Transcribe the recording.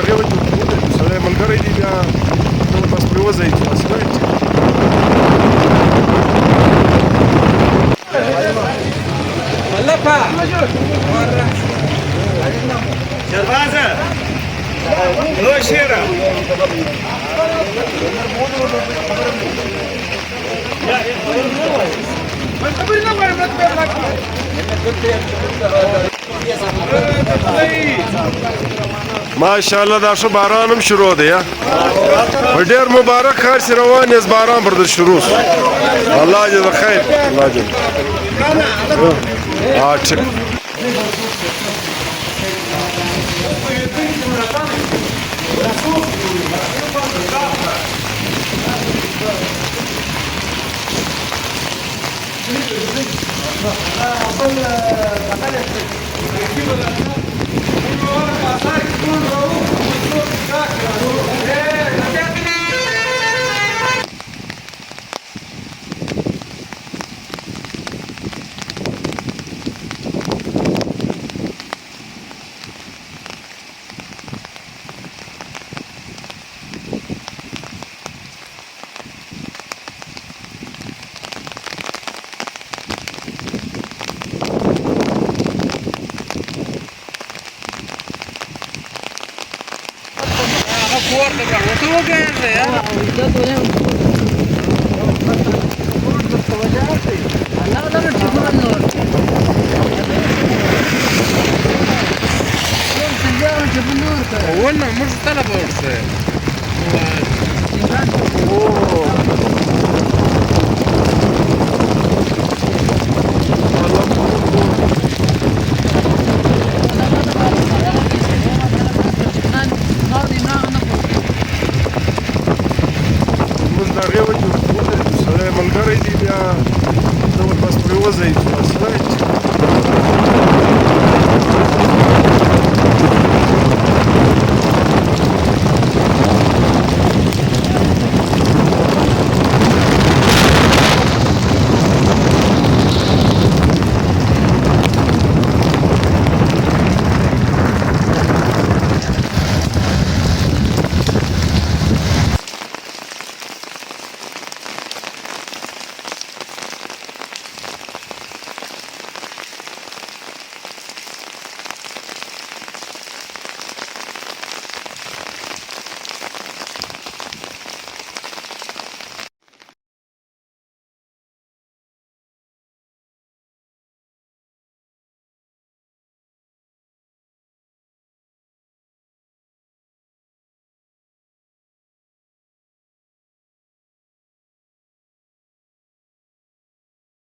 هغې وجې ودرېږو سړی ملګری دی بیا بس پرې وځئ فاصله یې شربازه لو شيرة ماشاءالله دا ښه باران هم شروع دی په ډېر مبارک ښار چې روان یاست باران پر در شروع شو الله جل خیر الله جل ټیک والله مش طلب ورثة